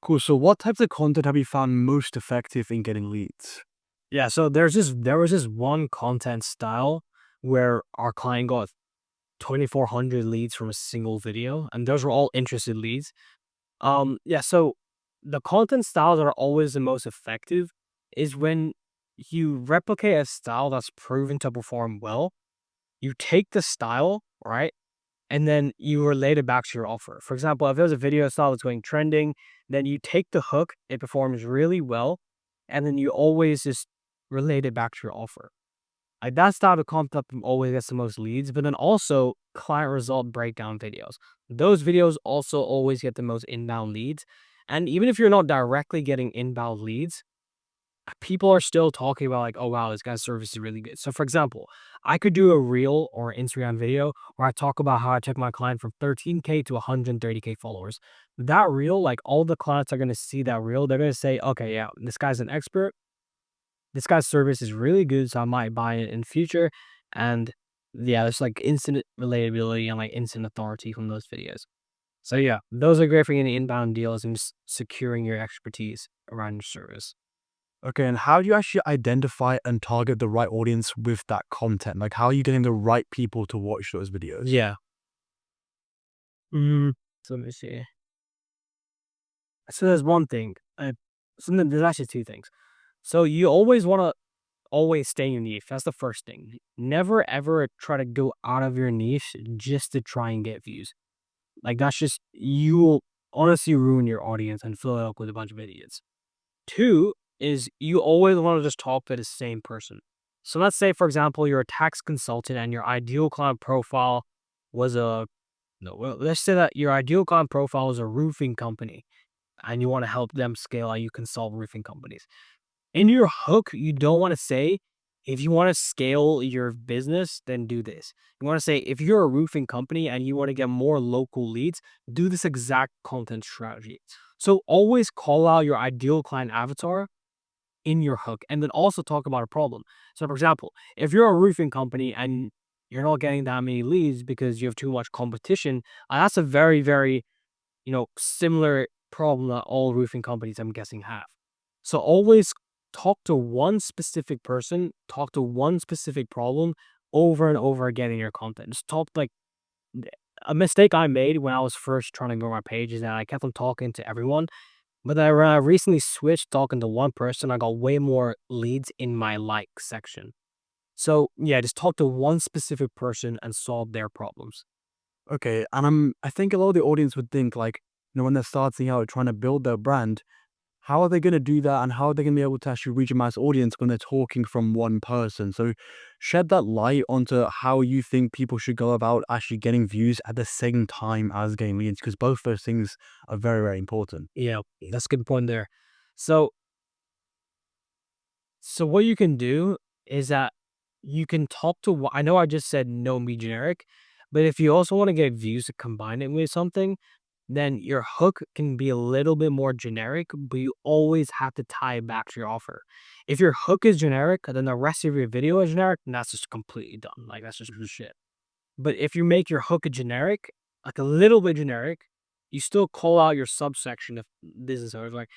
Cool. So what types of content have you found most effective in getting leads? Yeah, so there was this one content style where our client got 2,400 leads from a single video, and those were all interested leads. Yeah, so the content styles that are always the most effective is when you replicate a style that's proven to perform well. You take the style, right? And then you relate it back to your offer. For example, if there's a video style that's going trending, then you take the hook, it performs really well, and then you always just relate it back to your offer. Like that style of content always gets the most leads, but then also client result breakdown videos. Those videos also always get the most inbound leads. And even if you're not directly getting inbound leads, people are still talking about like, oh wow, this guy's service is really good. So for example, I could do a reel or Instagram video where I talk about how I took my client from 13K to 130K followers. That reel, like all the clients are gonna see that reel, they're gonna say, okay, yeah, this guy's an expert. This guy's service is really good, so I might buy it in future. And yeah, there's like instant relatability and like instant authority from those videos. So yeah, those are great for getting inbound deals and just securing your expertise around your service. Okay, and how do you actually identify and target the right audience with that content? Like, how are you getting the right people to watch those videos? Yeah. So let me see. So there's one thing. There's actually two things. So you always want to always stay in your niche. That's the first thing. Never ever try to go out of your niche just to try and get views. Like that's just you will honestly ruin your audience and fill it up with a bunch of idiots. Two is you always want to just talk to the same person. So let's say, for example, you're a tax consultant and your ideal client profile was a no. Well, let's say that your ideal client profile is a roofing company and you want to help them scale and you consult roofing companies. In your hook, you don't want to say, if you want to scale your business, then do this. You want to say, if you're a roofing company and you want to get more local leads, do this exact content strategy. So always call out your ideal client avatar in your hook and then also talk about a problem. So, for example, if you're a roofing company and you're not getting that many leads because you have too much competition, that's a very, very similar problem that all roofing companies, I'm guessing, have. So always talk to one specific person, talk to one specific problem over and over again in your content. Just talk like a mistake I made when I was first trying to grow my page is that I kept on talking to everyone. But then when I recently switched talking to one person, I got way more leads in my like section. So yeah, just talk to one specific person and solve their problems. Okay, and I think a lot of the audience would think like, when they're starting out trying to build their brand, how are they going to do that and how are they going to be able to actually reach a mass audience when they're talking from one person? So shed that light onto how you think people should go about actually getting views at the same time as getting leads, because both those things are very, very important. Yeah, that's a good point there. So So what you can do is that you can talk to I know I just said no be generic, but if you also want to get views to combine it with something, then your hook can be a little bit more generic, but you always have to tie it back to your offer. If your hook is generic, then the rest of your video is generic, and that's just completely done. Like that's just shit. But if you make your hook a generic, like a little bit generic, you still call out your subsection of business owners. Like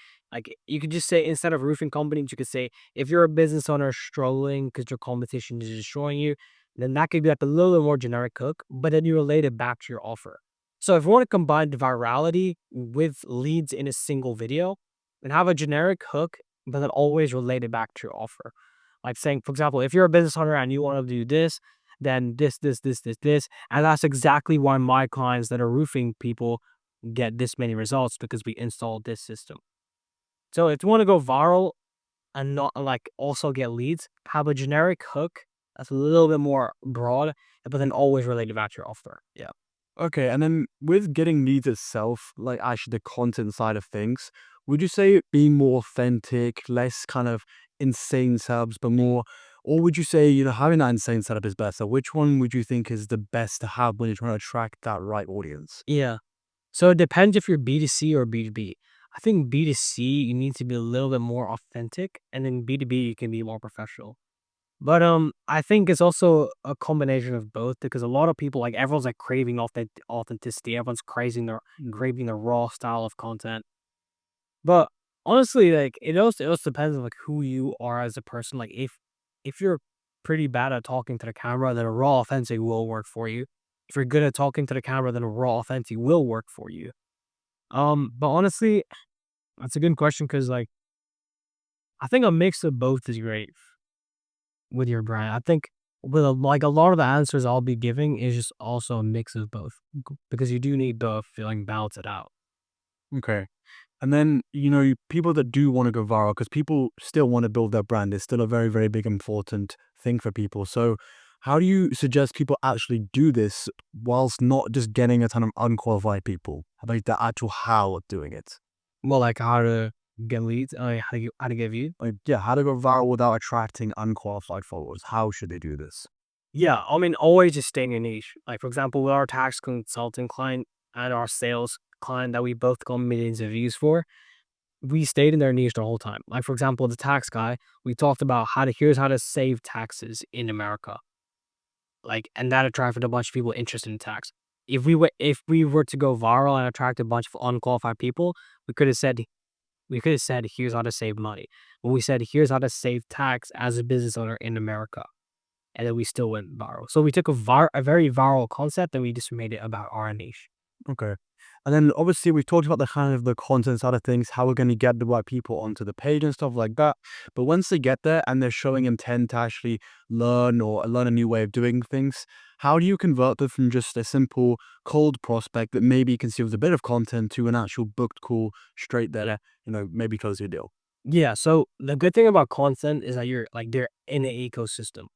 you could just say instead of roofing companies, you could say if you're a business owner struggling because your competition is destroying you, then that could be like a little bit more generic hook, but then you relate it back to your offer. So if you want to combine the virality with leads in a single video, then have a generic hook, but then always relate it back to your offer. Like saying, for example, if you're a business owner and you want to do this, then this. And that's exactly why my clients that are roofing people get this many results because we installed this system. So if you want to go viral and not like also get leads, have a generic hook that's a little bit more broad, but then always related back to your offer. Yeah. Okay, and then with getting leads itself, like actually the content side of things, would you say being more authentic, less kind of insane setups, but more, or would you say, having that insane setup is better? Which one would you think is the best to have when you're trying to attract that right audience? Yeah. So it depends if you're B2C or B2B. I think B2C, you need to be a little bit more authentic, and then B2B, you can be more professional. But I think it's also a combination of both because a lot of people like everyone's like craving authenticity. Everyone's craving the raw style of content. But honestly, like it also depends on like who you are as a person. Like if you're pretty bad at talking to the camera, then a raw authentic will work for you. If you're good at talking to the camera, then a raw authentic will work for you. But honestly, that's a good question because like I think a mix of both is great with your brand. I think with like a lot of the answers I'll be giving is just also a mix of both because you do need both feeling balance it out. Okay. And then, people that do want to go viral, because people still want to build their brand, is still a very, very big, important thing for people. So, how do you suggest people actually do this whilst not just getting a ton of unqualified people? Like the actual how of doing it? Well, like how to get leads, how to get views. Like, yeah, how to go viral without attracting unqualified followers? How should they do this? Yeah, I mean, always just stay in your niche. Like, for example, with our tax consulting client and our sales client that we both got millions of views for, we stayed in their niche the whole time. Like, for example, the tax guy, we talked about here's how to save taxes in America. Like, and that attracted a bunch of people interested in tax. If we were to go viral and attract a bunch of unqualified people, we could have said here's how to save money. But we said here's how to save tax as a business owner in America, and then we still went viral. So we took a very viral concept and we just made it about our niche. Okay. And then obviously we've talked about the kind of the content side of things, how we're going to get the right people onto the page and stuff like that. But once they get there and they're showing intent to actually learn a new way of doing things, how do you convert them from just a simple cold prospect that maybe consumes a bit of content to an actual booked call straight there, maybe close your deal? Yeah, so the good thing about content is that they're in an ecosystem.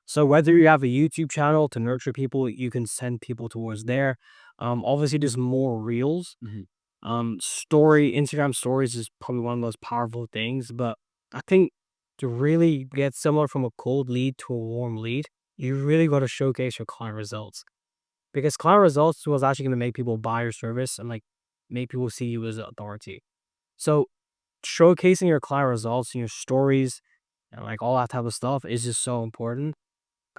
So whether you have a YouTube channel to nurture people, you can send people towards there. Obviously there's more reels. Hmm. Instagram stories is probably one of the most powerful things, but I think to really get someone from a cold lead to a warm lead, you really got to showcase your client results because client results was actually going to make people buy your service and like make people see you as an authority. So showcasing your client results and your stories and like all that type of stuff is just so important.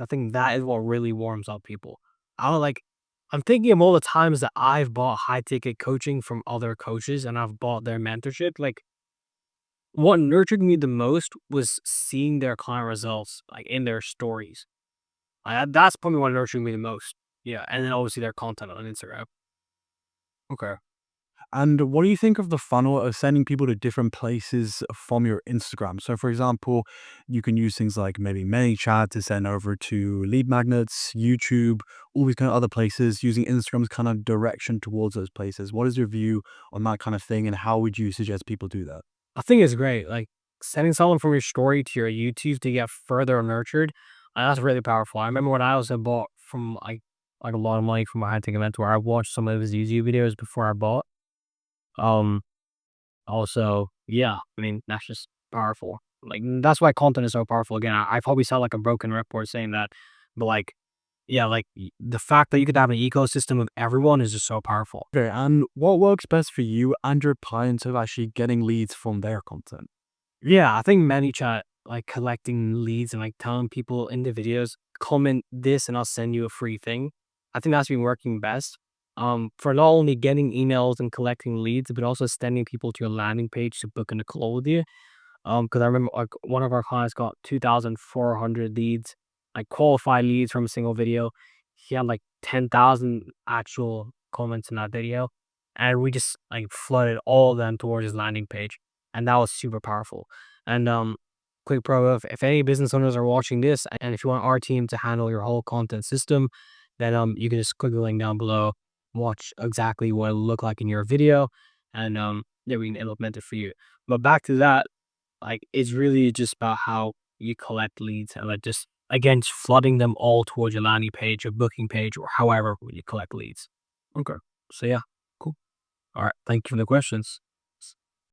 I think that is what really warms up people. I don't like I'm thinking of all the times that I've bought high ticket coaching from other coaches and I've bought their mentorship. Like what nurtured me the most was seeing their client results like in their stories. That's probably what nurtured me the most. Yeah, and then obviously their content on Instagram. Okay. And what do you think of the funnel of sending people to different places from your Instagram? So, for example, you can use things like maybe ManyChat to send over to lead magnets, YouTube, all these kind of other places, using Instagram's kind of direction towards those places. What is your view on that kind of thing, and how would you suggest people do that? I think it's great. Like sending someone from your story to your YouTube to get further nurtured. That's really powerful. I remember when I also bought from like a lot of money from a high ticket mentor. I watched some of his YouTube videos before I bought. Um, Also, yeah, I mean that's just powerful. Like that's why content is so powerful. Again, I probably sound like a broken record saying that, but like, yeah, like the fact that you could have an ecosystem of everyone is just so powerful. Okay, and what works best for you and your clients of actually getting leads from their content? Yeah, I think ManyChat, like collecting leads and like telling people in the videos, comment this and I'll send you a free thing. I think that's been working best. For not only getting emails and collecting leads, but also sending people to your landing page to book in a call with you. Because I remember like one of our clients got 2,400 leads, like qualified leads from a single video. He had like 10,000 actual comments in that video, and we just like flooded all of them towards his landing page, and that was super powerful. And quick pro if any business owners are watching this, and if you want our team to handle your whole content system, then you can just click the link down below, watch exactly what it look like in your video, and yeah, we can implement it for you. But back to that, like, it's really just about how you collect leads and, like, just, again, just flooding them all towards your landing page, your booking page, or however you collect leads. Okay. So, yeah, cool. Alright, thank you for the questions.